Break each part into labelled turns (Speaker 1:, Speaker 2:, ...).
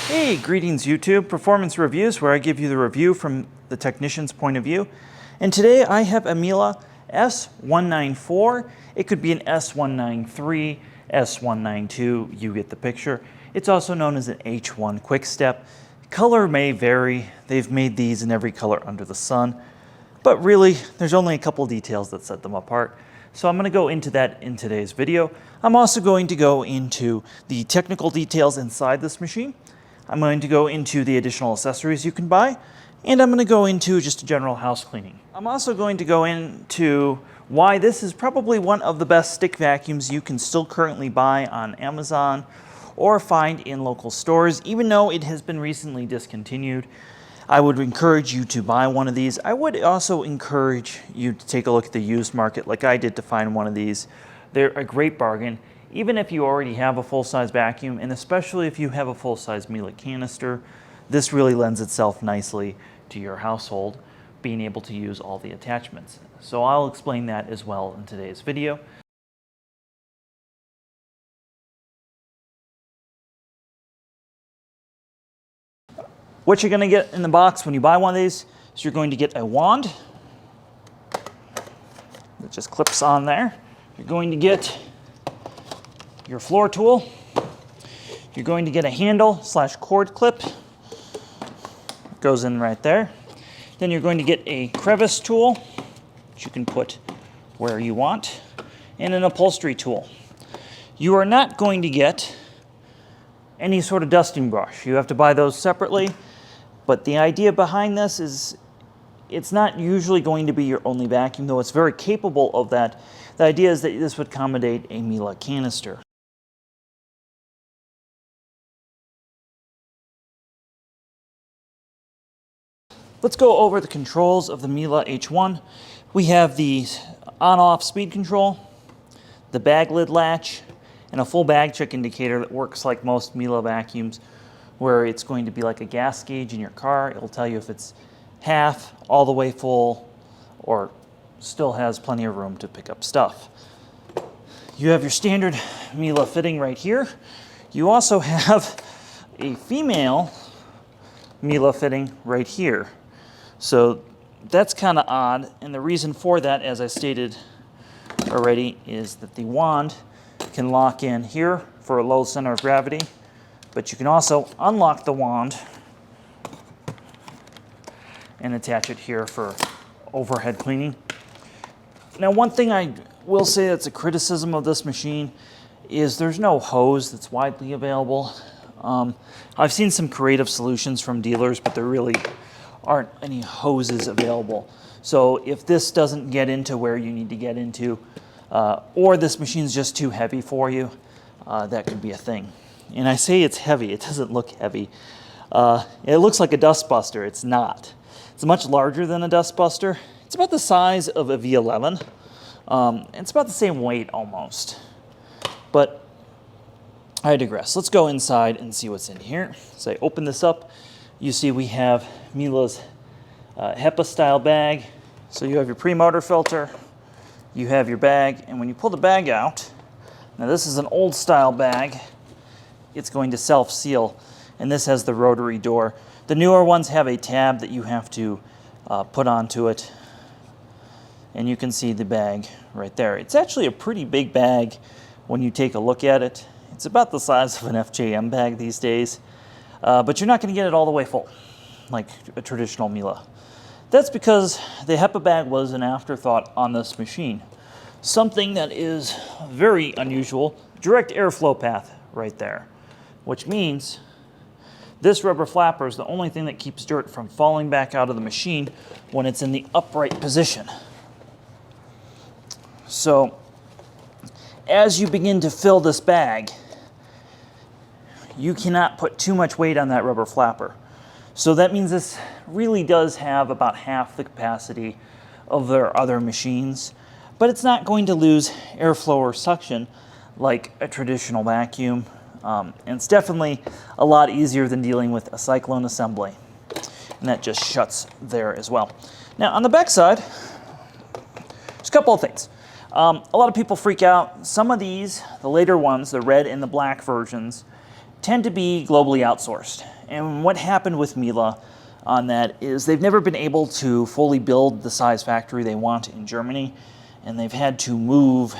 Speaker 1: Hey, greetings YouTube, Performance Reviews, where I give you the review from the technician's point of view. And today I have a Miele S194. It could be an S193, S192, you get the picture. It's also known as an H1 Quick Step. Color may vary. They've made these in every color under the sun. But really, there's only a couple details that set them apart. So I'm going to go into that in today's video. I'm also going to go into the technical details inside this machine. I'm going to go into the additional accessories you can buy, and I'm going to go into just a general house cleaning. I'm also going to go into why this is probably one of the best stick vacuums you can still currently buy on Amazon or find in local stores, even though it has been recently discontinued. I would encourage you to buy one of these. I would also encourage you to take a look at the used market like I did to find one of these. They're a great bargain, even if you already have a full-size vacuum, and especially if you have a full-size Miele canister. This really lends itself nicely to your household, being able to use all the attachments. So I'll explain that as well in today's video. What you're going to get in the box when you buy one of these is you're going to get a wand that just clips on there. You're going to get your floor tool. You're going to get a handle / cord clip. It goes in right there. Then you're going to get a crevice tool, which you can put where you want, and an upholstery tool. You are not going to get any sort of dusting brush. You have to buy those separately. But the idea behind this is it's not usually going to be your only vacuum, though it's very capable of that. The idea is that this would accommodate a Miele canister. Let's go over the controls of the Miele H1. We have the on-off speed control, the bag lid latch, and a full bag check indicator that works like most Miele vacuums, where it's going to be like a gas gauge in your car. It'll tell you if it's half, all the way full, or still has plenty of room to pick up stuff. You have your standard Miele fitting right here. You also have a female Miele fitting right here. So that's kind of odd, and the reason for that, as I stated already, is that the wand can lock in here for a low center of gravity, but you can also unlock the wand and attach it here for overhead cleaning. Now, one thing I will say that's a criticism of this machine is there's no hose that's widely available. I've seen some creative solutions from dealers, but there really aren't any hoses available. So if this doesn't get into where you need to get into, or this machine's just too heavy for you, that could be a thing. And I say it's heavy, it doesn't look heavy. It looks like a dust buster, it's not. It's much larger than a dust buster. It's about the size of a V11. It's about the same weight almost. But I digress. Let's go inside and see what's in here. So I open this up. You see we have Miele's HEPA style bag. So you have your pre-motor filter, you have your bag, and when you pull the bag out, now this is an old style bag, it's going to self-seal, and this has the rotary door. The newer ones have a tab that you have to put onto it, and you can see the bag right there. It's actually a pretty big bag when you take a look at it. It's about the size of an FJM bag these days. But you're not going to get it all the way full, like a traditional Miele. That's because the HEPA bag was an afterthought on this machine. Something that is very unusual, direct airflow path right there, which means this rubber flapper is the only thing that keeps dirt from falling back out of the machine when it's in the upright position. So as you begin to fill this bag, you cannot put too much weight on that rubber flapper. So that means this really does have about half the capacity of their other machines, but it's not going to lose airflow or suction like a traditional vacuum. And it's definitely a lot easier than dealing with a cyclone assembly. And that just shuts there as well. Now on the back side, there's a couple of things. A lot of people freak out. Some of these, the later ones, the red and the black versions, tend to be globally outsourced. And what happened with Miele on that is they've never been able to fully build the size factory they want in Germany, and they've had to move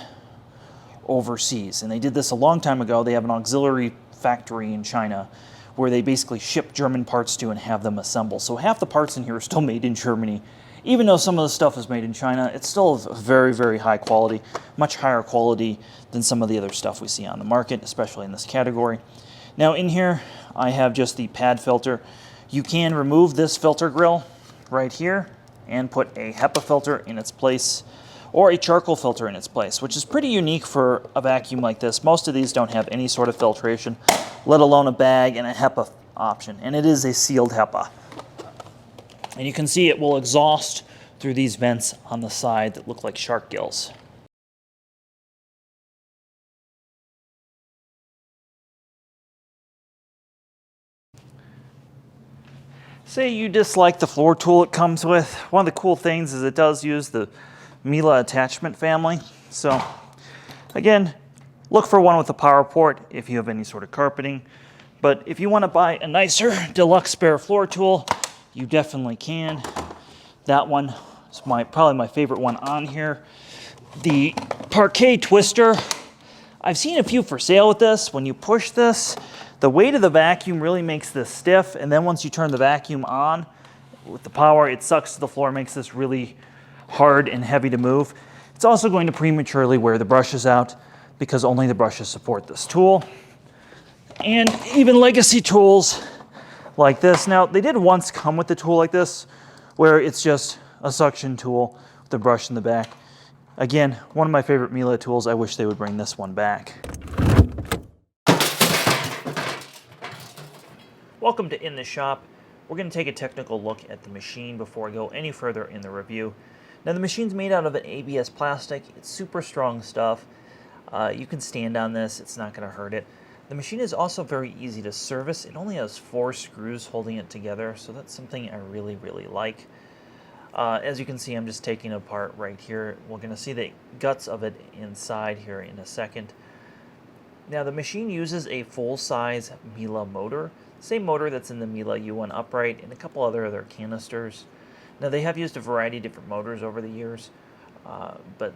Speaker 1: overseas. And they did this a long time ago. They have an auxiliary factory in China where they basically ship German parts to and have them assemble. So half the parts in here are still made in Germany. Even though some of the stuff is made in China, it's still very, very high quality, much higher quality than some of the other stuff we see on the market, especially in this category. Now in here, I have just the pad filter. You can remove this filter grill right here and put a HEPA filter in its place, or a charcoal filter in its place, which is pretty unique for a vacuum like this. Most of these don't have any sort of filtration, let alone a bag and a HEPA option, and it is a sealed HEPA. And you can see it will exhaust through these vents on the side that look like shark gills. Say you dislike the floor tool it comes with. One of the cool things is it does use the Miele attachment family. So again, look for one with a power port if you have any sort of carpeting. But if you want to buy a nicer deluxe spare floor tool, you definitely can. That one is probably my favorite one on here. The Parquet Twister. I've seen a few for sale with this. When you push this, the weight of the vacuum really makes this stiff, and then once you turn the vacuum on with the power, it sucks to the floor, makes this really hard and heavy to move. It's also going to prematurely wear the brushes out because only the brushes support this tool. And even legacy tools like this. Now, they did once come with the tool like this, where it's just a suction tool with the brush in the back. Again, one of my favorite Miele tools. I wish they would bring this one back. Welcome to In the Shop. We're going to take a technical look at the machine before I go any further in the review. Now, the machine's made out of an ABS plastic. It's super strong stuff. You can stand on this. It's not going to hurt it. The machine is also very easy to service. It only has 4 screws holding it together, so that's something I really, really like. As you can see, I'm just taking it apart right here. We're going to see the guts of it inside here in a second. Now, the machine uses a full-size Miele motor, same motor that's in the Miele U1 upright and a couple other canisters. Now, they have used a variety of different motors over the years, but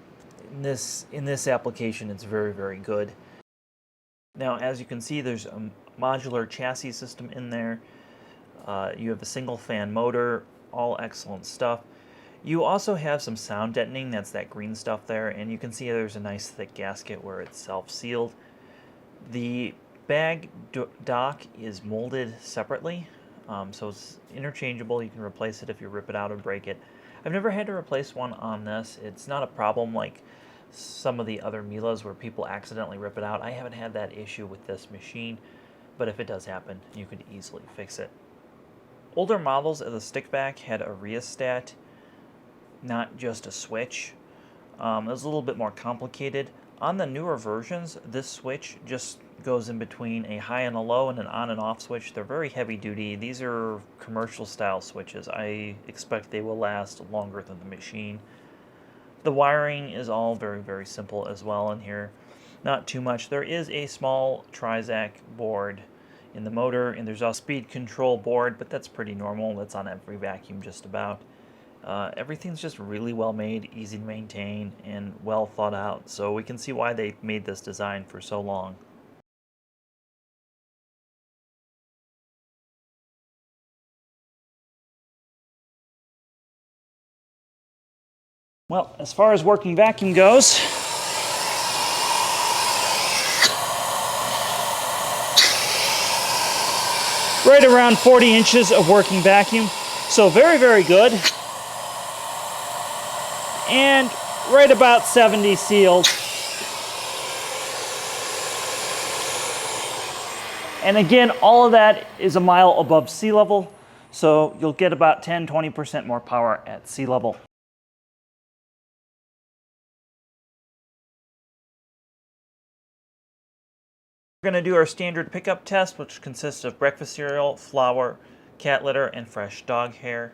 Speaker 1: in this application, it's very, very good. Now, as you can see, there's a modular chassis system in there. You have a single fan motor, all excellent stuff. You also have some sound deadening, that's that green stuff there, and you can see there's a nice thick gasket where it's self-sealed. The bag dock is molded separately, so it's interchangeable. You can replace it if you rip it out or break it. I've never had to replace one on this. It's not a problem like some of the other Miele's where people accidentally rip it out. I haven't had that issue with this machine, but if it does happen, you could easily fix it. Older models of the stickback had a rheostat, not just a switch. It was a little bit more complicated. On the newer versions, this switch just goes in between a high and a low and an on and off switch. They're very heavy duty. These are commercial style switches. I expect they will last longer than the machine. The wiring is all very, very simple as well in here. Not too much. There is a small Trizac board in the motor, and there's a speed control board, but that's pretty normal. That's on every vacuum just about. Everything's just really well made, easy to maintain, and well thought out. So we can see why they made this design for so long. Well, as far as working vacuum goes, right around 40 inches of working vacuum. So very, very good. And right about 70 sealed. And again, all of that is a mile above sea level, so you'll get about 10–20% more power at sea level. We're going to do our standard pickup test, which consists of breakfast cereal, flour, cat litter, and fresh dog hair.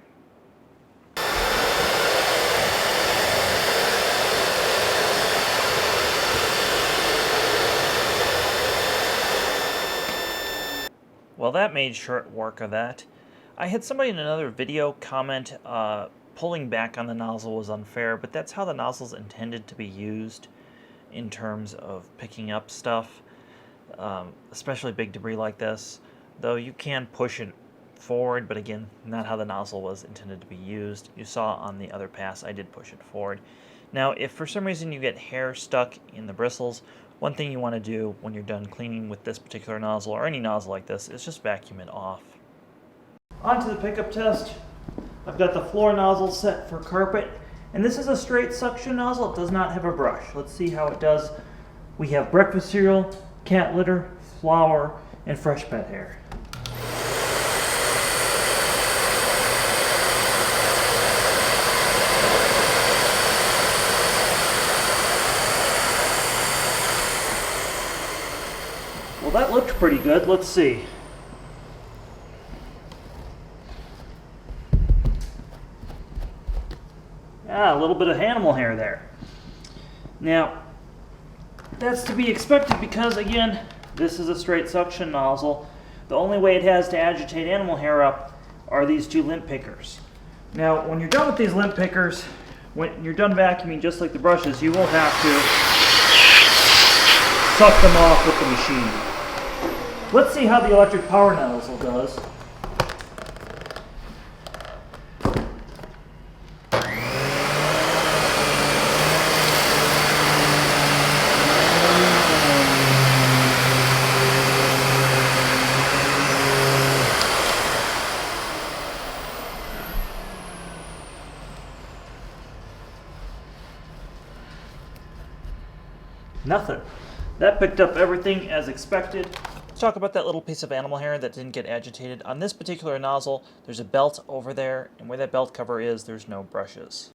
Speaker 1: Well, that made short work of that. I had somebody in another video comment pulling back on the nozzle was unfair, but that's how the nozzle's intended to be used in terms of picking up stuff, especially big debris like this. Though you can push it forward, but again, not how the nozzle was intended to be used. You saw on the other pass I did push it forward. Now, if for some reason you get hair stuck in the bristles, one thing you want to do when you're done cleaning with this particular nozzle, or any nozzle like this, is just vacuum it off. On to the pickup test. I've got the floor nozzle set for carpet, and this is a straight suction nozzle. It does not have a brush. Let's see how it does. We have breakfast cereal, cat litter, flour, and fresh pet hair. Well, that looked pretty good. Let's see. A little bit of animal hair there. Now, that's to be expected because, again, this is a straight suction nozzle. The only way it has to agitate animal hair up are these two lint pickers. Now, when you're done with these lint pickers, when you're done vacuuming, just like the brushes, you will have to suck them off with the machine. Let's see how the electric power nozzle does. Nothing. That picked up everything as expected. Let's talk about that little piece of animal hair that didn't get agitated. On this particular nozzle, there's a belt over there, and where that belt cover is, there's no brushes.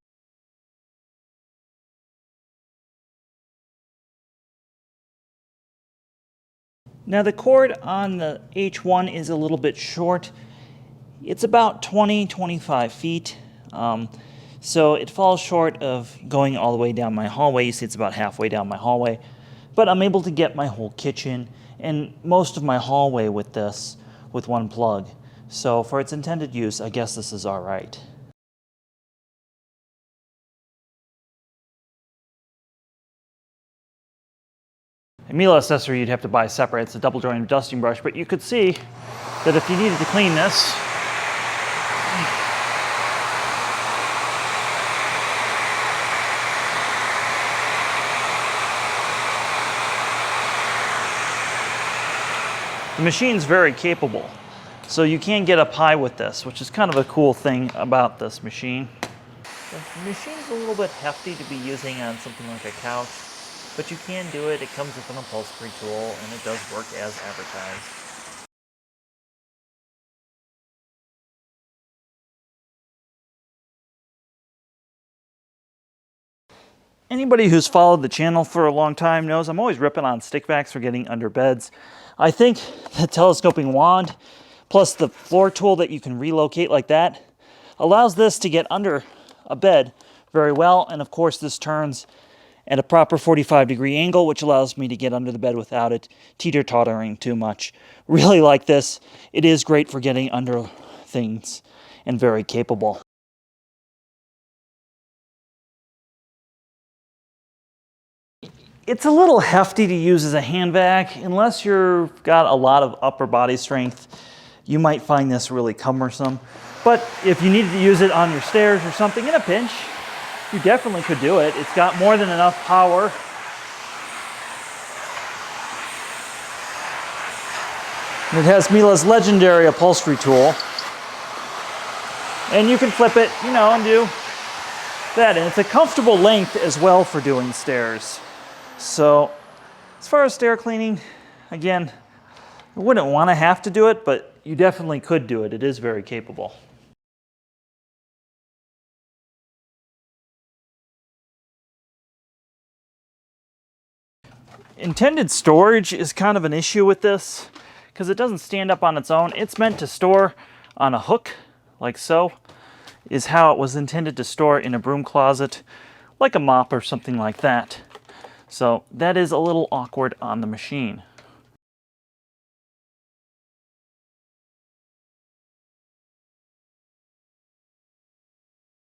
Speaker 1: Now the cord on the H1 is a little bit short. It's about 20-25 feet. So it falls short of going all the way down my hallway. You see it's about halfway down my hallway. But I'm able to get my whole kitchen and most of my hallway with this, with one plug. So for its intended use, I guess this is all right. A Miele accessory you'd have to buy separate. It's a double jointed dusting brush, but you could see that if you needed to clean this, the machine's very capable, so you can get up high with this, which is kind of a cool thing about this machine. The machine's a little bit hefty to be using on something like a couch, but you can do it. It comes with an upholstery tool, and it does work as advertised. Anybody who's followed the channel for a long time knows I'm always ripping on stickbacks for getting under beds. I think the telescoping wand, plus the floor tool that you can relocate like that, allows this to get under a bed very well. And of course, this turns at a proper 45-degree angle, which allows me to get under the bed without it teeter-tottering too much. Really like this. It is great for getting under things and very capable. It's a little hefty to use as a hand vac. Unless you've got a lot of upper body strength, you might find this really cumbersome. But if you needed to use it on your stairs or something in a pinch, you definitely could do it. It's got more than enough power. And it has Miele's legendary upholstery tool. And you can flip it, you know, and do that. And it's a comfortable length as well for doing stairs. So, as far as stair cleaning, again, I wouldn't want to have to do it, but you definitely could do it. It is very capable. Intended storage is kind of an issue with this because it doesn't stand up on its own. It's meant to store on a hook, like so, is how it was intended to store in a broom closet, like a mop or something like that. So that is a little awkward on the machine.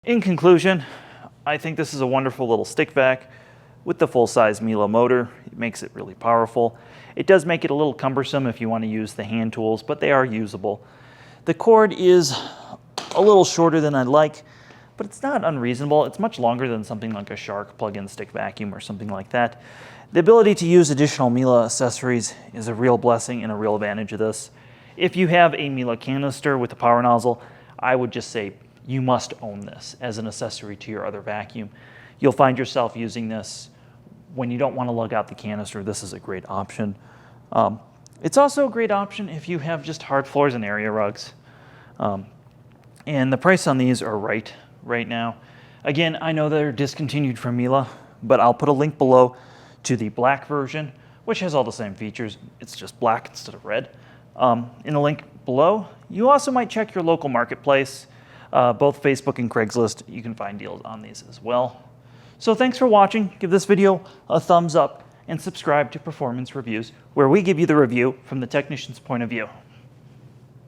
Speaker 1: In conclusion, I think this is a wonderful little stick vac with the full-size Miele motor. It makes it really powerful. It does make it a little cumbersome if you want to use the hand tools, but they are usable. The cord is a little shorter than I'd like, but it's not unreasonable. It's much longer than something like a Shark plug-in stick vacuum or something like that. The ability to use additional Miele accessories is a real blessing and a real advantage of this. If you have a Miele canister with a power nozzle, I would just say you must own this as an accessory to your other vacuum. You'll find yourself using this when you don't want to lug out the canister. This is a great option. It's also a great option if you have just hard floors and area rugs. And the price on these are right now. Again, I know they're discontinued from Miele, but I'll put a link below to the black version, which has all the same features. It's just black instead of red. In the link below, you also might check your local marketplace, both Facebook and Craigslist. You can find deals on these as well. So thanks for watching. Give this video a thumbs up and subscribe to Performance Reviews, where we give you the review from the technician's point of view.